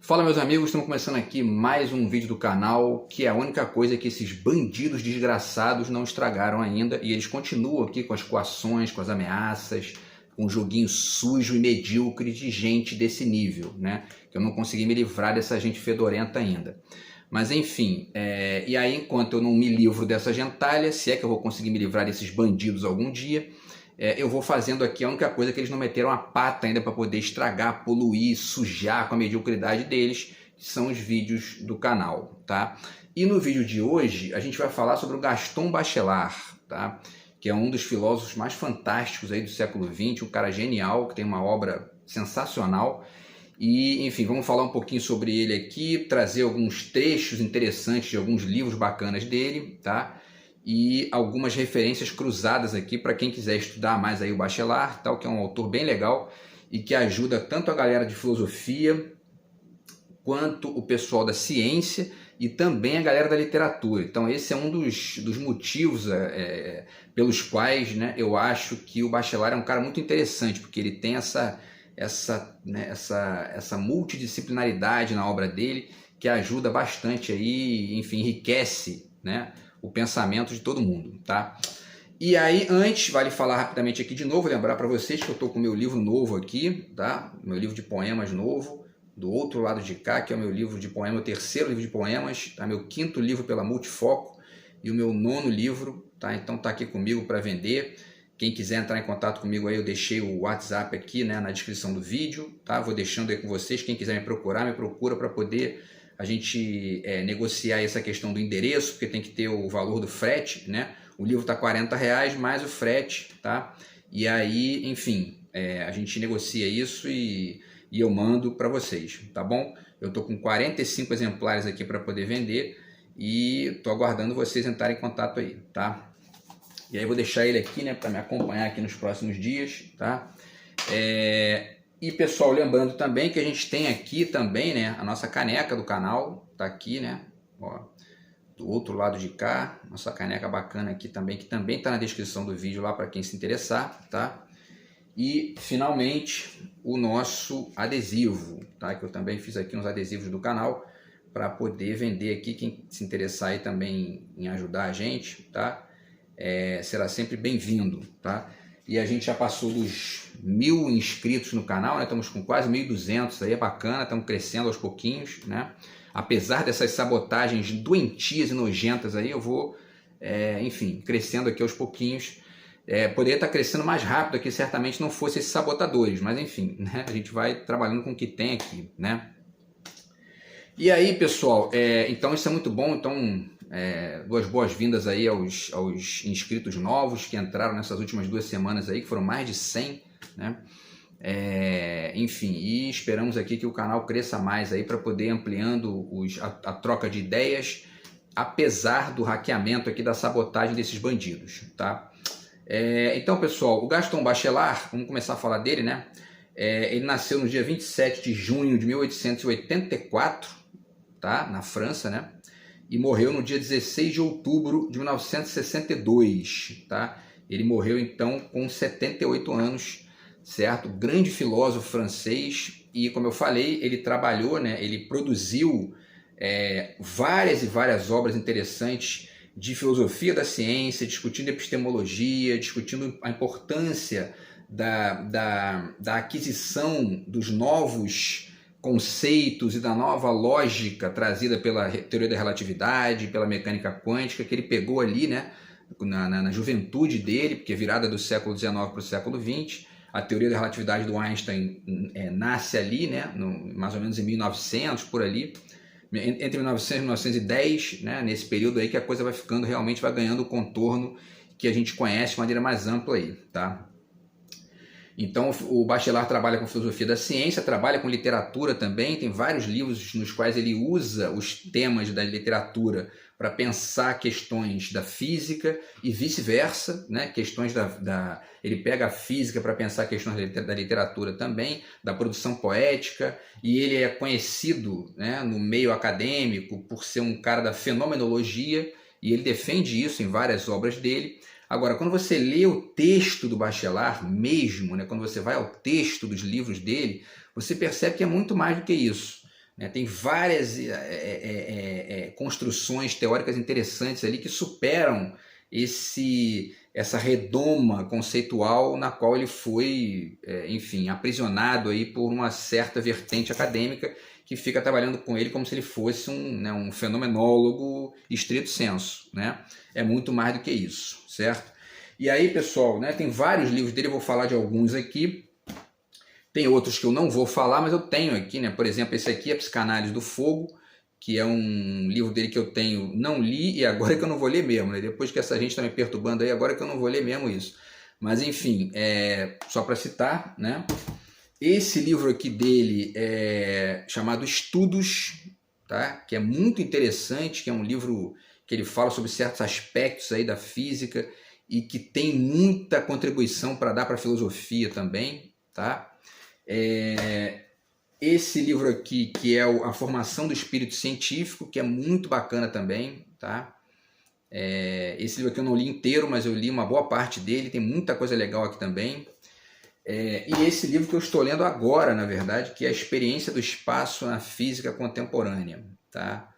Fala meus amigos, estamos começando aqui mais um vídeo do canal, que é a única coisa que esses bandidos desgraçados não estragaram ainda, e eles continuam aqui com as coações, com as ameaças, com um joguinho sujo e medíocre de gente desse nível, né? Que eu não consegui me livrar dessa gente fedorenta ainda. Mas enfim, e aí enquanto eu não me livro dessa gentalha, se é que eu vou conseguir me livrar desses bandidos algum dia, eu vou fazendo aqui a única coisa que eles não meteram a pata ainda para poder estragar, poluir, sujar com a mediocridade deles, que são os vídeos do canal, tá? E no vídeo de hoje a gente vai falar sobre o Gaston Bachelard, tá? Que é um dos filósofos mais fantásticos aí do século XX, um cara genial, que tem uma obra sensacional. E, enfim, vamos falar um pouquinho sobre ele aqui, trazer alguns trechos interessantes de alguns livros bacanas dele, tá? E algumas referências cruzadas aqui para quem quiser estudar mais aí o Bachelard, tal, que é um autor bem legal e que ajuda tanto a galera de filosofia quanto o pessoal da ciência e também a galera da literatura. Então esse é um dos motivos pelos quais, né, eu acho que o Bachelard é um cara muito interessante, porque ele tem essa multidisciplinaridade na obra dele que ajuda bastante aí, enfim, enriquece, né, o pensamento de todo mundo, tá? E aí, antes, vale falar rapidamente aqui de novo, lembrar para vocês que eu estou com o meu livro novo aqui, tá? Meu livro de poemas novo, do outro lado de cá, que é o meu livro de poemas, o terceiro livro de poemas, tá? Meu quinto livro pela Multifoco e o meu nono livro, tá? Então tá aqui comigo para vender. Quem quiser entrar em contato comigo aí, eu deixei o WhatsApp aqui, né, na descrição do vídeo, tá? Vou deixando aí com vocês. Quem quiser me procurar, me procura para poder a gente negociar essa questão do endereço, porque tem que ter o valor do frete, né? O livro tá R$40 mais o frete, tá? E aí, enfim, a gente negocia isso e eu mando para vocês, tá bom? Eu tô com 45 exemplares aqui para poder vender e tô aguardando vocês entrarem em contato aí, tá? E aí eu vou deixar ele aqui, né, para me acompanhar aqui nos próximos dias, tá? E pessoal, lembrando também que a gente tem aqui também, né, a nossa caneca do canal, tá aqui, né, ó, do outro lado de cá, nossa caneca bacana aqui também, que também tá na descrição do vídeo lá para quem se interessar, tá? E finalmente o nosso adesivo, tá? Que eu também fiz aqui uns adesivos do canal para poder vender aqui, quem se interessar aí também em ajudar a gente, tá? Será sempre bem-vindo, tá? E a gente já passou dos 1000 inscritos no canal, né? Estamos com quase 1200 aí, é bacana, estamos crescendo aos pouquinhos, né? Apesar dessas sabotagens doentias e nojentas aí, eu vou, enfim, crescendo aqui aos pouquinhos. Poderia estar crescendo mais rápido aqui, certamente não fosse esses sabotadores, mas enfim, né? A gente vai trabalhando com o que tem aqui, né? E aí, pessoal, então isso é muito bom, então duas boas-vindas aí aos inscritos novos que entraram nessas últimas 2 semanas aí, que foram mais de 100, né? Enfim, e esperamos aqui que o canal cresça mais aí para poder ir ampliando a troca de ideias, apesar do hackeamento aqui, da sabotagem desses bandidos, tá? Então, pessoal, o Gaston Bachelard, vamos começar a falar dele, né? Ele nasceu no dia 27 de junho de 1884, tá? Na França, né? E morreu no dia 16 de outubro de 1962, tá? Ele morreu então com 78 anos, certo? Grande filósofo francês e, como eu falei, ele trabalhou, né? Ele produziu várias e várias obras interessantes de filosofia da ciência, discutindo epistemologia, discutindo a importância da aquisição dos novos conceitos e da nova lógica trazida pela teoria da relatividade, pela mecânica quântica, que ele pegou ali, né, na juventude dele, porque virada do século XIX para o século XX, a teoria da relatividade do Einstein nasce ali, né, mais ou menos em 1900, por ali, entre 1900 e 1910, né, nesse período aí que a coisa vai ficando, realmente vai ganhando o contorno que a gente conhece de maneira mais ampla aí, tá? Então o Bachelard trabalha com filosofia da ciência, trabalha com literatura também, tem vários livros nos quais ele usa os temas da literatura para pensar questões da física e vice-versa, né? Questões ele pega a física para pensar questões da literatura também, da produção poética, e ele é conhecido, né, no meio acadêmico por ser um cara da fenomenologia, e ele defende isso em várias obras dele. Agora, quando você lê o texto do Bachelard mesmo, né, quando você vai ao texto dos livros dele, você percebe que é muito mais do que isso, né? Tem várias construções teóricas interessantes ali que superam essa redoma conceitual na qual ele foi, enfim, aprisionado aí por uma certa vertente acadêmica que fica trabalhando com ele como se ele fosse um fenomenólogo estrito sensu, né? É muito mais do que isso, certo? E aí, pessoal, né, tem vários livros dele, eu vou falar de alguns aqui. Tem outros que eu não vou falar, mas eu tenho aqui, né? Por exemplo, esse aqui é Psicanálise do Fogo, que é um livro dele que eu tenho, não li e agora que eu não vou ler mesmo, né? Depois que essa gente está me perturbando aí, agora que eu não vou ler mesmo isso. Mas enfim, só para citar, né? Esse livro aqui dele é chamado Estudos, tá? Que é muito interessante, que é um livro que ele fala sobre certos aspectos aí da física e que tem muita contribuição para dar para a filosofia também, tá? Esse livro aqui, que é A Formação do Espírito Científico, que é muito bacana também, tá? Esse livro aqui eu não li inteiro, mas eu li uma boa parte dele, tem muita coisa legal aqui também. E esse livro que eu estou lendo agora, na verdade, que é A Experiência do Espaço na Física Contemporânea, tá?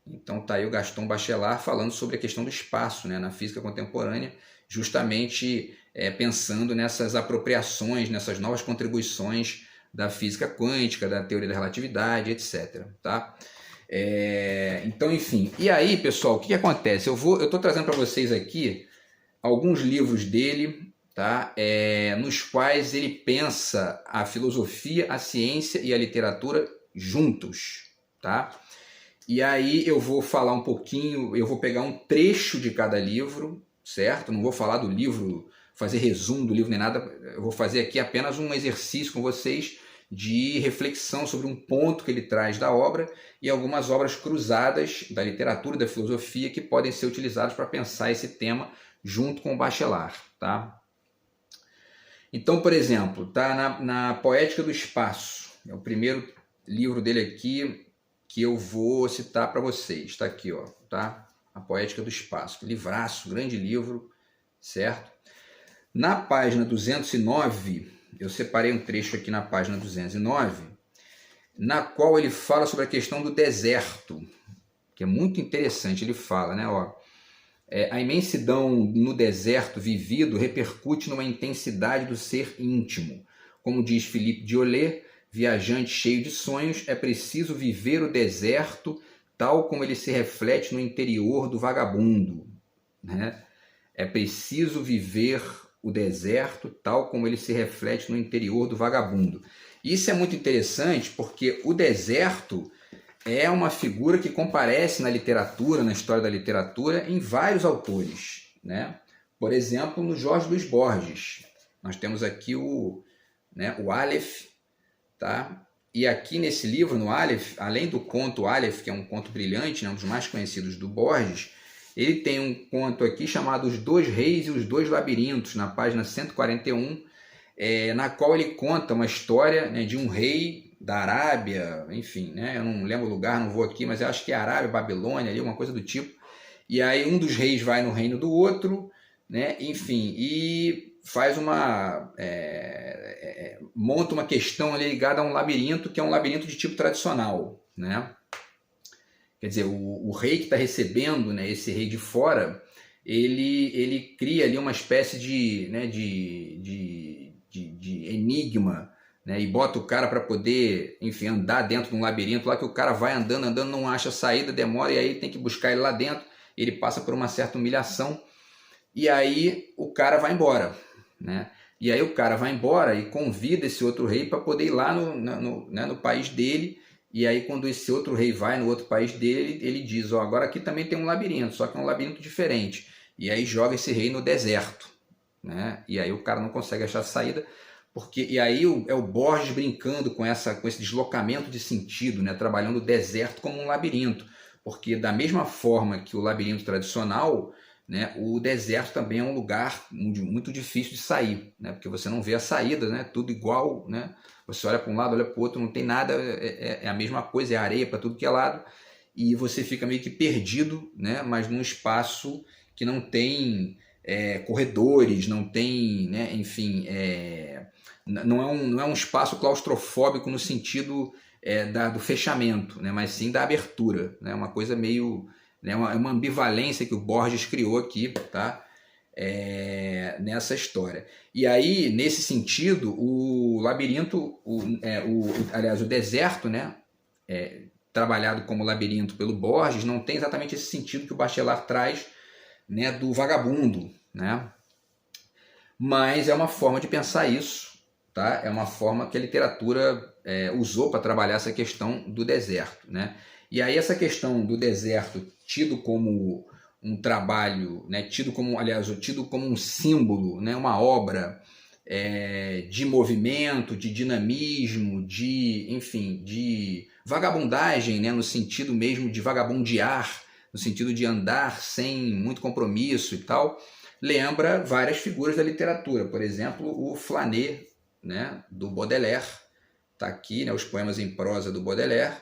Então tá aí o Gaston Bachelard falando sobre a questão do espaço, né, na física contemporânea, justamente pensando nessas apropriações, nessas novas contribuições da física quântica, da teoria da relatividade, etc. Tá? Então, enfim. E aí, pessoal, o que acontece? Eu estou trazendo para vocês aqui alguns livros dele, tá? Nos quais ele pensa a filosofia, a ciência e a literatura juntos, tá? E aí eu vou falar um pouquinho, eu vou pegar um trecho de cada livro, certo? Não vou falar do livro, fazer resumo do livro nem nada, eu vou fazer aqui apenas um exercício com vocês de reflexão sobre um ponto que ele traz da obra e algumas obras cruzadas da literatura e da filosofia que podem ser utilizadas para pensar esse tema junto com o Bachelard, tá? Então, por exemplo, tá na Poética do Espaço, é o primeiro livro dele aqui que eu vou citar para vocês. Está aqui, ó, tá? A Poética do Espaço. Livraço, grande livro, certo? Na página 209, eu separei um trecho aqui na página 209, na qual ele fala sobre a questão do deserto, que é muito interessante. Ele fala, né, ó, a imensidão no deserto vivido repercute numa intensidade do ser íntimo. Como diz Philippe Diollet, viajante cheio de sonhos, é preciso viver o deserto tal como ele se reflete no interior do vagabundo, né? É preciso viver o deserto tal como ele se reflete no interior do vagabundo. Isso é muito interessante porque o deserto é uma figura que comparece na literatura, na história da literatura, em vários autores, né? Por exemplo, no Jorge Luiz Borges. Nós temos aqui o Aleph, tá? E aqui nesse livro, no Aleph, além do conto Aleph, que é um conto brilhante, né, um dos mais conhecidos do Borges, ele tem um conto aqui chamado Os Dois Reis e os Dois Labirintos, na página 141, na qual ele conta uma história, né, de um rei da Arábia, enfim, né, eu não lembro o lugar, não vou aqui, mas eu acho que é Arábia, Babilônia, ali, uma coisa do tipo. E aí um dos reis vai no reino do outro, né, enfim, e faz monta uma questão ali ligada a um labirinto, que é um labirinto de tipo tradicional, né? Quer dizer, o rei que está recebendo, né, esse rei de fora, ele cria ali uma espécie de enigma, né, e bota o cara para poder, enfim, andar dentro de um labirinto lá, que o cara vai andando, não acha saída, demora, e aí tem que buscar ele lá dentro, ele passa por uma certa humilhação, e aí o cara vai embora, né? E aí o cara vai embora e convida esse outro rei para poder ir lá no país dele. E aí quando esse outro rei vai no outro país dele, ele diz, ó, agora aqui também tem um labirinto, só que é um labirinto diferente. E aí joga esse rei no deserto, né? E aí o cara não consegue achar saída, e aí é o Borges brincando com esse deslocamento de sentido, né? Trabalhando o deserto como um labirinto. Porque da mesma forma que o labirinto tradicional, né, o deserto também é um lugar muito difícil de sair, né, porque você não vê a saída, né, tudo igual, né, você olha para um lado, olha para o outro, não tem nada, é a mesma coisa, é areia para tudo que é lado, e você fica meio que perdido, né, mas num espaço que não tem corredores, não tem, né, enfim, não é um espaço claustrofóbico no sentido do fechamento, né? Mas sim da abertura, né? Uma coisa meio, né? uma ambivalência que o Borges criou aqui, tá? Nessa história. E aí, nesse sentido, o labirinto, aliás, o deserto, né? Trabalhado como labirinto pelo Borges, não tem exatamente esse sentido que o Bachelard traz, né? Do vagabundo, né? Mas é uma forma de pensar isso, tá? É uma forma que a literatura usou para trabalhar essa questão do deserto, né? E aí essa questão do deserto tido como um trabalho, né? tido como um símbolo, né? Uma obra de movimento, de dinamismo, enfim, de vagabundagem, né? No sentido mesmo de vagabundear, no sentido de andar sem muito compromisso e tal, lembra várias figuras da literatura. Por exemplo, o Flâner, né, do Baudelaire. Está aqui, né, os poemas em prosa do Baudelaire.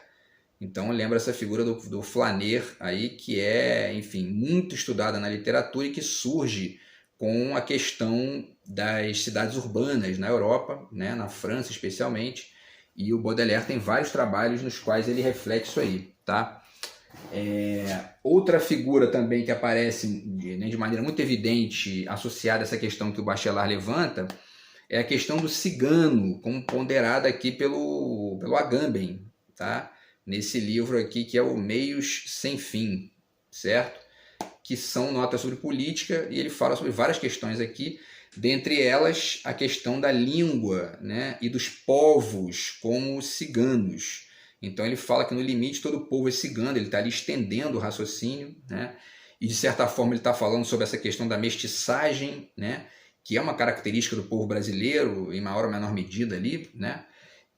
Então lembra essa figura do Flâner aí, que é, enfim, muito estudada na literatura e que surge com a questão das cidades urbanas na Europa, né, na França especialmente. E o Baudelaire tem vários trabalhos nos quais ele reflete isso aí, tá? Outra figura também que aparece de maneira muito evidente associada a essa questão que o Bachelard levanta é a questão do cigano, como ponderada aqui pelo Agamben, tá? Nesse livro aqui que é o Meios Sem Fim, certo? Que são notas sobre política, e ele fala sobre várias questões aqui, dentre elas a questão da língua, né? E dos povos como ciganos. Então ele fala que no limite todo povo é cigano, ele está ali estendendo o raciocínio, né? E de certa forma ele está falando sobre essa questão da mestiçagem, né? Que é uma característica do povo brasileiro, em maior ou menor medida ali, né?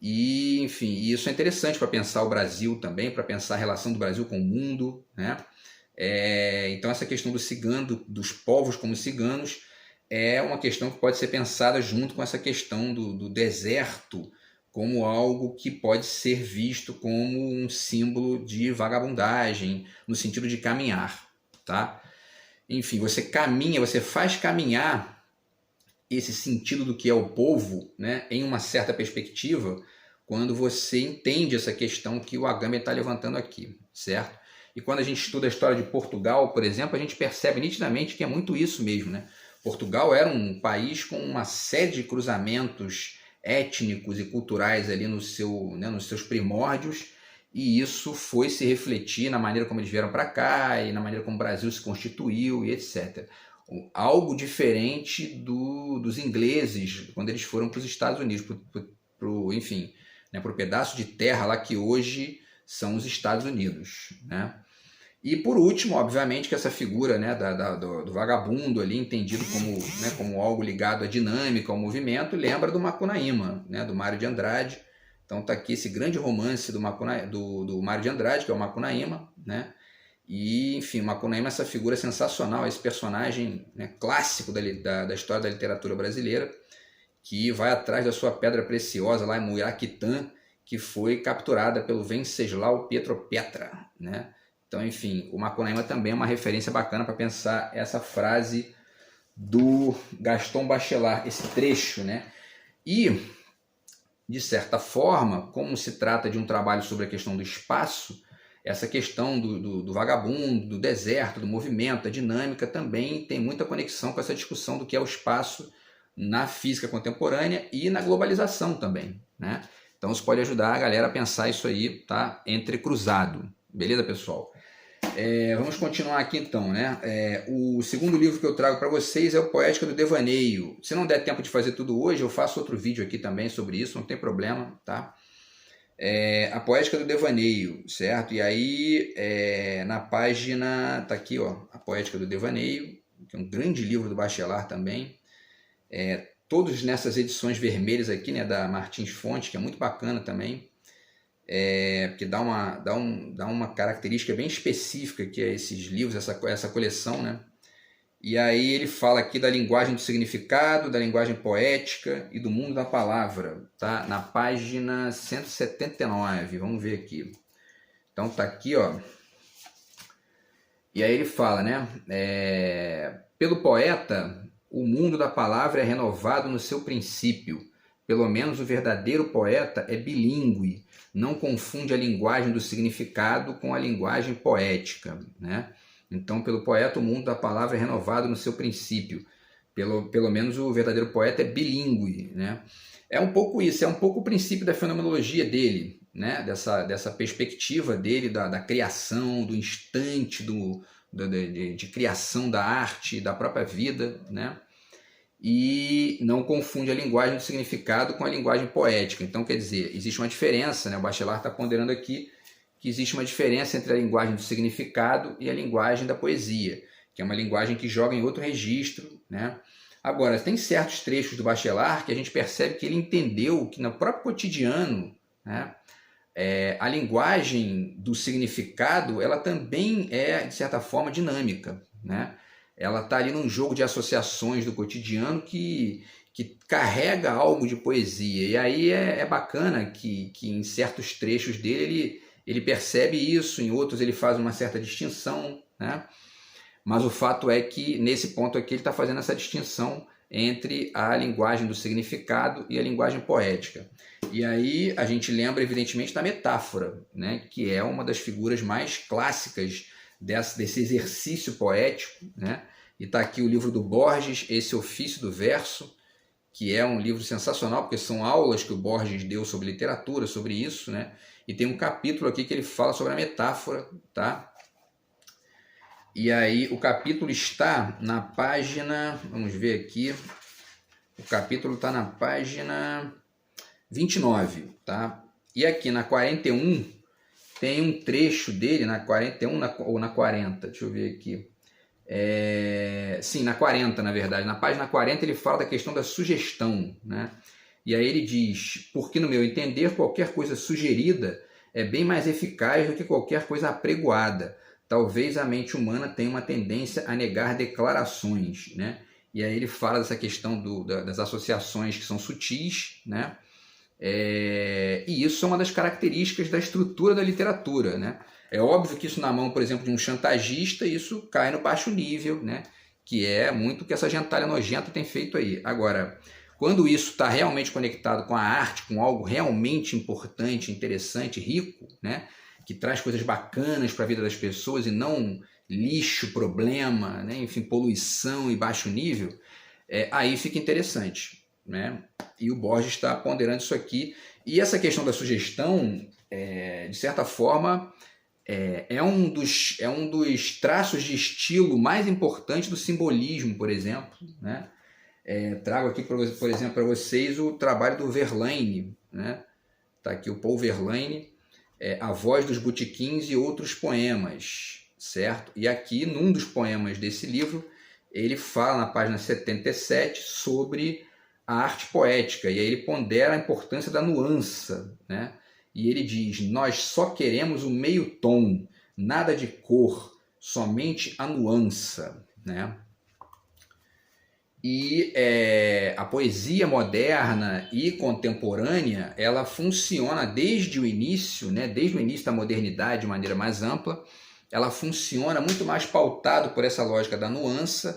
E, enfim, isso é interessante para pensar o Brasil também, para pensar a relação do Brasil com o mundo, né? Então essa questão do cigano, dos povos como ciganos, é uma questão que pode ser pensada junto com essa questão do deserto, como algo que pode ser visto como um símbolo de vagabundagem, no sentido de caminhar, tá? Enfim, você caminha, você faz caminhar esse sentido do que é o povo, né, em uma certa perspectiva, quando você entende essa questão que o Agamben está levantando aqui, certo? E quando a gente estuda a história de Portugal, por exemplo, a gente percebe nitidamente que é muito isso mesmo, né? Portugal era um país com uma série de cruzamentos étnicos e culturais ali nos seus primórdios, e isso foi se refletir na maneira como eles vieram para cá e na maneira como o Brasil se constituiu e etc. Algo diferente dos ingleses quando eles foram para os Estados Unidos, enfim, né, para o pedaço de terra lá que hoje são os Estados Unidos, né? E por último, obviamente, que essa figura, né, do vagabundo ali, entendido como algo ligado à dinâmica, ao movimento, lembra do Macunaíma, né, do Mário de Andrade. Então está aqui esse grande romance do Mário de Andrade, que é o Macunaíma, né? E, enfim, o Macunaíma é essa figura sensacional, esse personagem, né, clássico da história da literatura brasileira, que vai atrás da sua pedra preciosa lá em Muraquitã, que foi capturada pelo Venceslau Pietro Petra, né? Então, enfim, o Macunaíma também é uma referência bacana para pensar essa frase do Gaston Bachelard, esse trecho, né? E, de certa forma, como se trata de um trabalho sobre a questão do espaço, essa questão do vagabundo, do deserto, do movimento, da dinâmica, também tem muita conexão com essa discussão do que é o espaço na física contemporânea e na globalização também, né? Então isso pode ajudar a galera a pensar isso aí, tá? Entrecruzado. Beleza, pessoal? Vamos continuar aqui então, né? O segundo livro que eu trago para vocês é o Poética do Devaneio. Se não der tempo de fazer tudo hoje, eu faço outro vídeo aqui também sobre isso, não tem problema, tá? A Poética do Devaneio, certo? E aí, na página, tá aqui, ó, A Poética do Devaneio, que é um grande livro do Bachelard também. Todos nessas edições vermelhas aqui, né, da Martins Fontes, que é muito bacana também, porque dá uma característica bem específica que é esses livros, essa coleção, né? E aí ele fala aqui da linguagem do significado, da linguagem poética e do mundo da palavra, tá? Na página 179, vamos ver aqui. Então tá aqui, ó. E aí ele fala, né? Pelo poeta, o mundo da palavra é renovado no seu princípio, pelo menos o verdadeiro poeta é bilíngue, não confunde a linguagem do significado com a linguagem poética, né? Então, pelo poeta, o mundo da palavra é renovado no seu princípio. Pelo menos o verdadeiro poeta é bilíngue, né? É um pouco isso, é um pouco o princípio da fenomenologia dele, né? Dessa perspectiva dele, da criação, do instante de criação da arte, da própria vida, né? E não confunde a linguagem do significado com a linguagem poética. Então, quer dizer, existe uma diferença, né? O Bachelard está ponderando aqui que existe uma diferença entre a linguagem do significado e a linguagem da poesia, que é uma linguagem que joga em outro registro, né? Agora, tem certos trechos do Bachelard que a gente percebe que ele entendeu que no próprio cotidiano, né, a linguagem do significado, ela também é, de certa forma, dinâmica, né? Ela está ali num jogo de associações do cotidiano que carrega algo de poesia. E aí é bacana que em certos trechos dele ele percebe isso, em outros ele faz uma certa distinção, né? Mas o fato é que nesse ponto aqui ele está fazendo essa distinção entre a linguagem do significado e a linguagem poética. E aí a gente lembra, evidentemente, da metáfora, né? Que é uma das figuras mais clássicas desse exercício poético, né? E está aqui o livro do Borges, Esse Ofício do Verso, que é um livro sensacional, porque são aulas que o Borges deu sobre literatura, sobre isso, né? E tem um capítulo aqui que ele fala sobre a metáfora, tá? E aí o capítulo está na página, vamos ver aqui, o capítulo está na página 29, tá? E aqui na 41 tem um trecho dele, na 41 ou na 40, deixa eu ver aqui. Sim, na 40, na verdade. Na página 40 ele fala da questão da sugestão, né? E aí ele diz, porque no meu entender qualquer coisa sugerida é bem mais eficaz do que qualquer coisa apregoada. Talvez a mente humana tenha uma tendência a negar declarações, né? E aí ele fala dessa questão das associações que são sutis, né? E isso é uma das características da estrutura da literatura, né? É óbvio que isso na mão, por exemplo, de um chantagista, isso cai no baixo nível, né? Que é muito o que essa gentalha nojenta tem feito aí. Agora, quando isso está realmente conectado com a arte, com algo realmente importante, interessante, rico, né? Que traz coisas bacanas para a vida das pessoas e não lixo, problema, né? Enfim, poluição e baixo nível, aí fica interessante, né? E o Borges está ponderando isso aqui. E essa questão da sugestão, de certa forma, é um dos traços de estilo mais importantes do simbolismo, por exemplo, né? Trago aqui, por exemplo, para vocês o trabalho do Verlaine, né? Tá aqui o Paul Verlaine, A Voz dos Botequins e Outros Poemas, certo? E aqui, num dos poemas desse livro, ele fala na página 77 sobre a arte poética, e aí ele pondera a importância da nuance, né? E ele diz, nós só queremos o meio tom, nada de cor, somente a nuance, né? E a poesia moderna e contemporânea, ela funciona desde o início, né? Desde o início da modernidade de maneira mais ampla, ela funciona muito mais pautado por essa lógica da nuance,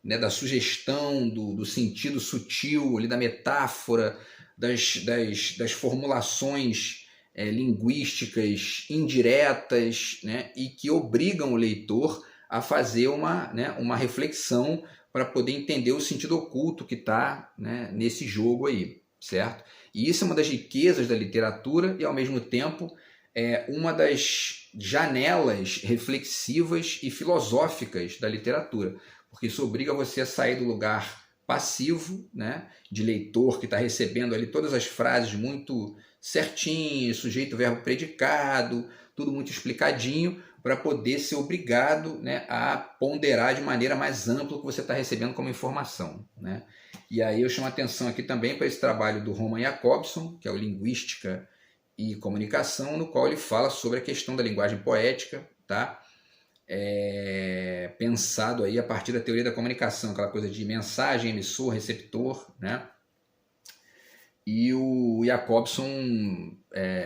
né? Da sugestão, do sentido sutil, ali, da metáfora, das formulações linguísticas indiretas, né? E que obrigam o leitor a fazer uma reflexão para poder entender o sentido oculto que está, né, nesse jogo aí, certo? E isso é uma das riquezas da literatura e, ao mesmo tempo, uma das janelas reflexivas e filosóficas da literatura, porque isso obriga você a sair do lugar passivo, né, de leitor que está recebendo ali todas as frases muito certinhas, sujeito, verbo, predicado, tudo muito explicadinho, para poder ser obrigado, né, a ponderar de maneira mais ampla o que você está recebendo como informação, né? E aí eu chamo a atenção aqui também para esse trabalho do Roman Jakobson, que é o Linguística e Comunicação, no qual ele fala sobre a questão da linguagem poética, tá? Pensado aí a partir da teoria da comunicação, aquela coisa de mensagem, emissor, receptor, né? E o Jakobson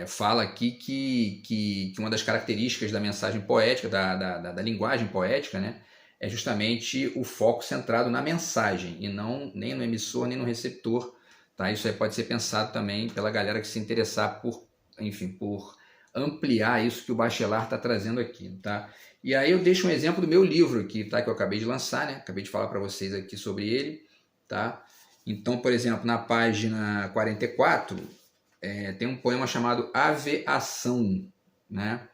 fala aqui que uma das características da mensagem poética, da linguagem poética, né, é justamente o foco centrado na mensagem, e não nem no emissor, nem no receptor, tá? Isso aí pode ser pensado também pela galera que se interessar por, enfim, por ampliar isso que o Bachelard está trazendo aqui, tá? E aí eu deixo um exemplo do meu livro aqui, tá? Que eu acabei de lançar, né? Acabei de falar para vocês aqui sobre ele, tá? Então, por exemplo, na página 44, tem um poema chamado Aveação, né?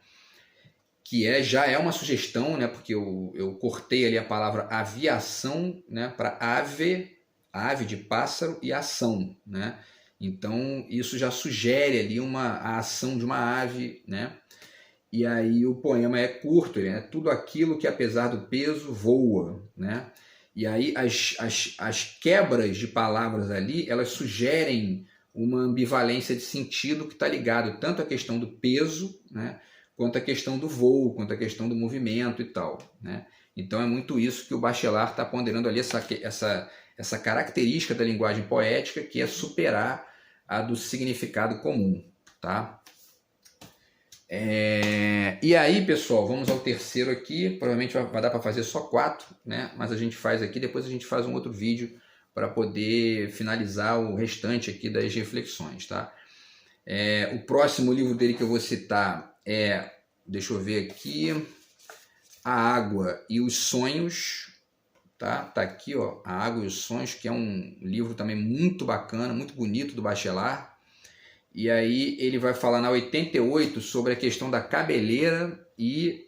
Que já é uma sugestão, né? Porque eu cortei ali a palavra aviação, né? Para ave de pássaro, e ação, né? Então, isso já sugere ali a ação de uma ave, né? E aí o poema é curto, ele é tudo aquilo que, apesar do peso, voa, né? E aí as quebras de palavras ali, elas sugerem uma ambivalência de sentido que está ligado tanto à questão do peso, né? Quanto à questão do voo, quanto à questão do movimento e tal, né? Então é muito isso que o Bachelard está ponderando ali, essa característica da linguagem poética, que é superar a do significado comum, tá? E aí, pessoal, vamos ao terceiro aqui. Provavelmente vai dar para fazer só 4, né? Mas a gente faz aqui, depois a gente faz um outro vídeo para poder finalizar o restante aqui das reflexões, tá? O próximo livro dele que eu vou citar deixa eu ver aqui, A Água e os Sonhos, tá aqui, ó, A Água e os Sonhos, que é um livro também muito bacana, muito bonito, do Bachelard. E aí ele vai falar na 88 sobre a questão da cabeleira e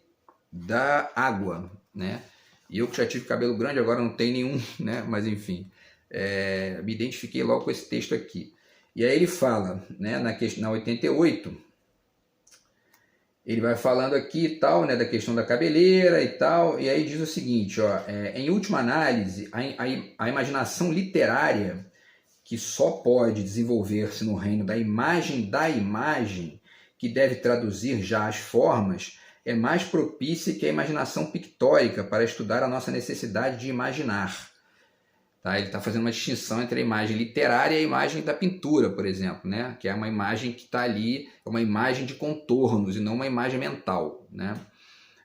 da água, né? E eu que já tive cabelo grande, agora não tenho nenhum, né? Mas enfim, me identifiquei logo com esse texto aqui. E aí ele fala, né, na 88, ele vai falando aqui e tal, né, da questão da cabeleira e tal, e aí diz o seguinte, ó, em última análise, a imaginação literária, que só pode desenvolver-se no reino da imagem, que deve traduzir já as formas, é mais propícia que a imaginação pictórica para estudar a nossa necessidade de imaginar. Tá? Ele está fazendo uma distinção entre a imagem literária e a imagem da pintura, por exemplo, né? Que é uma imagem que está ali, é uma imagem de contornos e não uma imagem mental, né?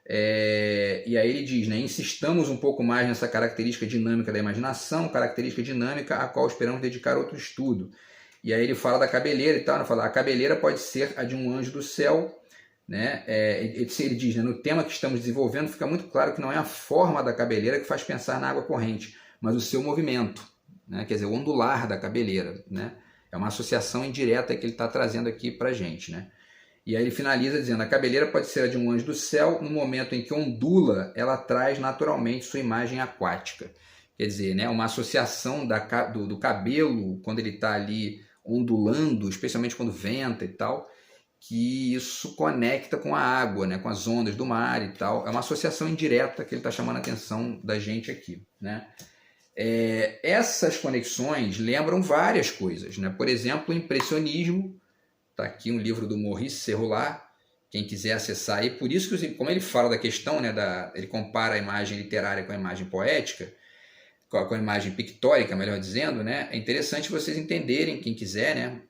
E aí ele diz, né, insistamos um pouco mais nessa característica dinâmica da imaginação, característica dinâmica a qual esperamos dedicar outro estudo. E aí ele fala da cabeleira e tal, né, fala, a cabeleira pode ser a de um anjo do céu, né? Ele diz, né, no tema que estamos desenvolvendo fica muito claro que não é a forma da cabeleira que faz pensar na água corrente, mas o seu movimento, né? Quer dizer, o ondular da cabeleira, né? É uma associação indireta que ele está trazendo aqui para a gente, né? E aí ele finaliza dizendo, a cabeleira pode ser a de um anjo do céu, no momento em que ondula, ela traz naturalmente sua imagem aquática. Quer dizer, né, uma associação do cabelo, quando ele está ali ondulando, especialmente quando venta e tal, que isso conecta com a água, né, com as ondas do mar e tal. É uma associação indireta que ele está chamando a atenção da gente aqui, né? Essas conexões lembram várias coisas, né? Por exemplo, o impressionismo. Está aqui um livro do Maurice Serroulard, quem quiser acessar aí. Por isso que, como ele fala da questão, né, ele compara a imagem literária com a imagem poética, com a imagem pictórica, melhor dizendo, né, é interessante vocês entenderem, quem quiser, né,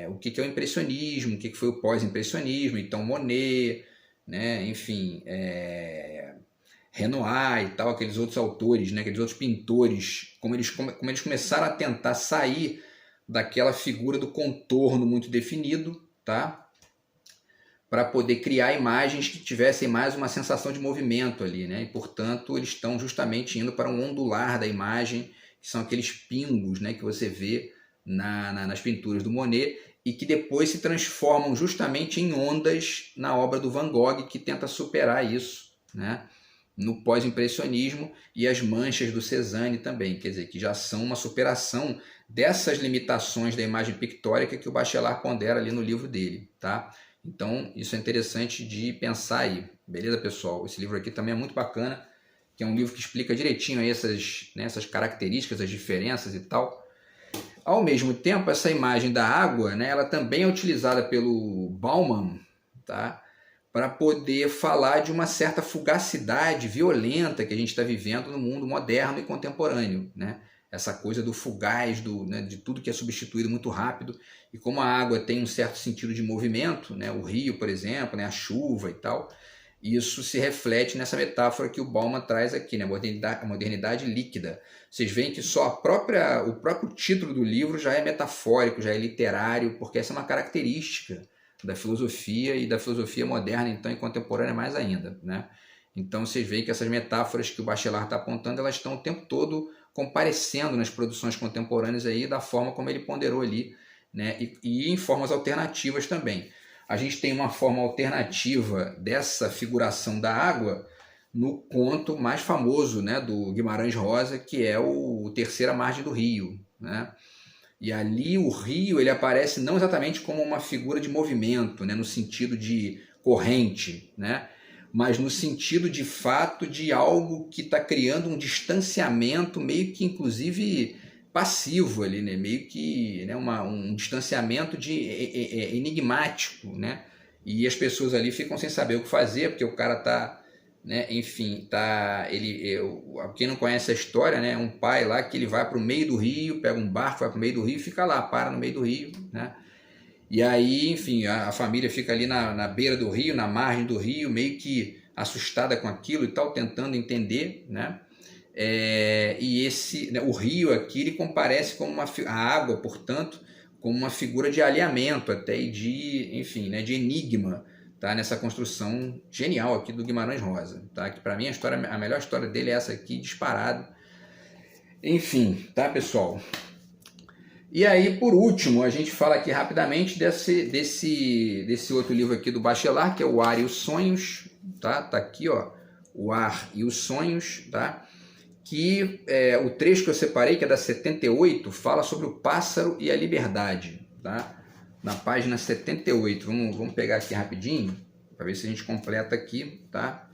o que é o impressionismo, o que foi o pós-impressionismo, então Monet, né, enfim, Renoir e tal, aqueles outros autores, né, aqueles outros pintores, como eles começaram a tentar sair daquela figura do contorno muito definido, tá? Para poder criar imagens que tivessem mais uma sensação de movimento ali, né? E, portanto, eles estão justamente indo para um ondular da imagem, que são aqueles pingos, né, que você vê nas pinturas do Monet e que depois se transformam justamente em ondas na obra do Van Gogh, que tenta superar isso, né? No pós-impressionismo, e as manchas do Cézanne também, quer dizer, que já são uma superação dessas limitações da imagem pictórica que o Bachelard pondera ali no livro dele, tá? Então, isso é interessante de pensar aí, beleza, pessoal? Esse livro aqui também é muito bacana, que é um livro que explica direitinho aí essas características, as diferenças e tal. Ao mesmo tempo, essa imagem da água, né, ela também é utilizada pelo Bauman, tá? Para poder falar de uma certa fugacidade violenta que a gente está vivendo no mundo moderno e contemporâneo, né? Essa coisa do fugaz, né, de tudo que é substituído muito rápido, e como a água tem um certo sentido de movimento, né, o rio, por exemplo, né, a chuva e tal, Isso se reflete nessa metáfora que o Bauman traz aqui, né? A modernidade líquida. Vocês veem que só o próprio título do livro já é metafórico, já é literário, porque essa é uma característica da filosofia e da filosofia moderna, então, e contemporânea mais ainda, né? Então vocês veem que essas metáforas que o Bachelard está apontando, elas estão o tempo todo comparecendo nas produções contemporâneas aí da forma como ele ponderou ali, né? E em formas alternativas também. A gente tem uma forma alternativa dessa figuração da água no conto mais famoso, né, do Guimarães Rosa, que é o Terceira Margem do Rio, né? E ali o rio ele aparece não exatamente como uma figura de movimento, né, no sentido de corrente, né, mas no sentido de fato de algo que está criando um distanciamento meio que inclusive passivo ali, né, meio que, né, um distanciamento enigmático, né, e as pessoas ali ficam sem saber o que fazer porque o cara está, né, enfim, quem não conhece a história, né, é um pai lá que ele vai para o meio do rio, pega um barco, vai para o meio do rio e fica lá, para no meio do rio, né, e aí, enfim, a família fica ali na beira do rio, na margem do rio, meio que assustada com aquilo e tal, tentando entender, né, e né, o rio aqui ele comparece como a água, portanto, como uma figura de alinhamento até e de, enfim, né, de enigma, tá, nessa construção genial aqui do Guimarães Rosa, tá, que para mim a melhor história dele é essa aqui, disparado. Enfim, tá, pessoal? E aí, por último, a gente fala aqui rapidamente desse outro livro aqui do Bachelard, que é O Ar e os Sonhos, tá? Tá aqui, ó, O Ar e os Sonhos, tá? Que o trecho que eu separei, que é da 78, fala sobre o pássaro e a liberdade, tá? Na página 78, vamos pegar aqui rapidinho, para ver se a gente completa aqui, tá?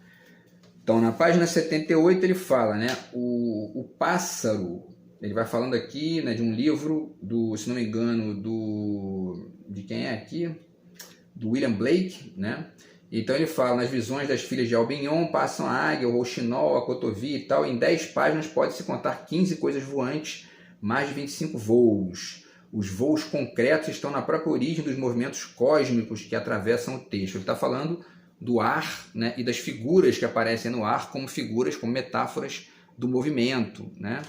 Então, na página 78 ele fala, né, o pássaro, ele vai falando aqui, né, de um livro, se não me engano, de quem é aqui? Do William Blake, né? Então ele fala, nas visões das filhas de Albion, passam a águia, o rouxinol, a cotovia e tal, em 10 páginas pode-se contar 15 coisas voantes, mais de 25 voos. Os voos concretos estão na própria origem dos movimentos cósmicos que atravessam o texto. Ele está falando do ar, né, e das figuras que aparecem no ar como figuras, como metáforas do movimento, né?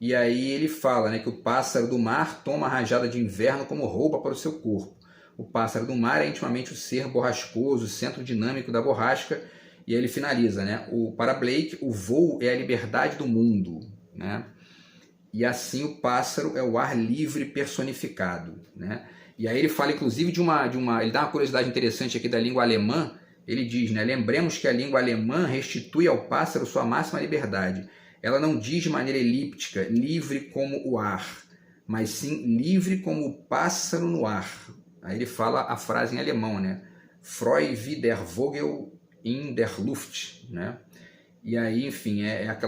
E aí ele fala, né, que o pássaro do mar toma a rajada de inverno como roupa para o seu corpo. O pássaro do mar é intimamente o ser borrascoso, o centro dinâmico da borrasca. E aí ele finaliza, né? Para Blake, o voo é a liberdade do mundo, né? E assim o pássaro é o ar livre personificado, né? E aí ele fala inclusive ele dá uma curiosidade interessante aqui da língua alemã. Ele diz, né? Lembremos que a língua alemã restitui ao pássaro sua máxima liberdade. Ela não diz de maneira elíptica, livre como o ar, mas sim livre como o pássaro no ar. Aí ele fala a frase em alemão, né? Freu wie der Vogel in der Luft, né? E aí, enfim,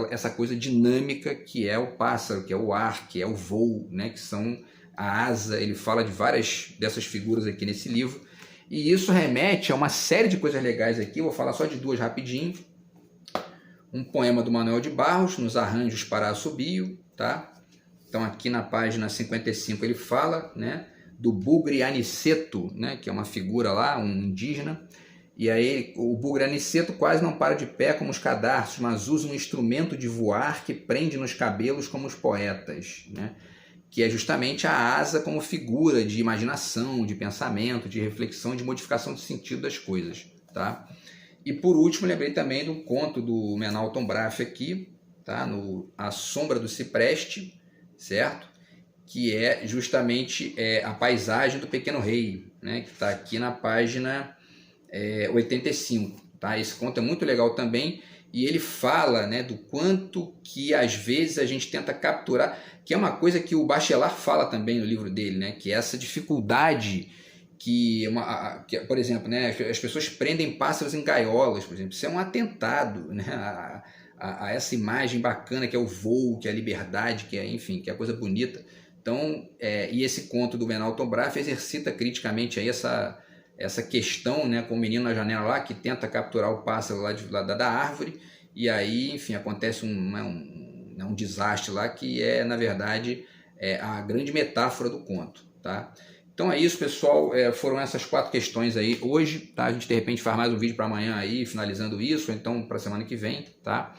essa coisa dinâmica que é o pássaro, que é o ar, que é o voo, né? Que são a asa. Ele fala de várias dessas figuras aqui nesse livro. E isso remete a uma série de coisas legais aqui. Eu vou falar só de duas rapidinho. Um poema do Manuel de Barros, nos arranjos para assobio, tá? Então aqui na página 55 ele fala, né, do Bugre Aniceto, né, que é uma figura lá, um indígena. E aí o Bugre Aniceto quase não para de pé como os cadarços, mas usa um instrumento de voar que prende nos cabelos como os poetas, né? Que é justamente a asa como figura de imaginação, de pensamento, de reflexão, de modificação do sentido das coisas, tá? E por último, lembrei também do conto do Menalton Braff aqui, tá? No A Sombra do Cipreste, certo? Que é justamente a paisagem do Pequeno Rei, né? Que está aqui na página 85, tá? Esse conto é muito legal também, e ele fala, né, do quanto que às vezes a gente tenta capturar, que é uma coisa que o Bachelard fala também no livro dele, né? Que é essa dificuldade que, por exemplo, né, as pessoas prendem pássaros em gaiolas, por exemplo. Isso é um atentado, né, a essa imagem bacana que é o voo, que é a liberdade, que é, enfim, que é a coisa bonita. Então, e esse conto do Menalton Braff exercita criticamente aí essa questão, né, com o menino na janela lá, que tenta capturar o pássaro lá da árvore, e aí, enfim, acontece um desastre lá, que na verdade, a grande metáfora do conto, tá? Então é isso, pessoal, foram essas 4 questões aí hoje, tá? A gente de repente faz mais um vídeo para amanhã aí, finalizando isso, ou então para semana que vem, tá?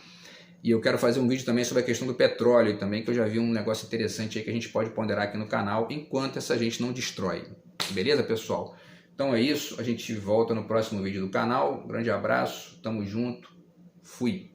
E eu quero fazer um vídeo também sobre a questão do petróleo também, que eu já vi um negócio interessante aí que a gente pode ponderar aqui no canal, enquanto essa gente não destrói. Beleza, pessoal? Então é isso, a gente volta no próximo vídeo do canal. Um grande abraço, tamo junto, fui!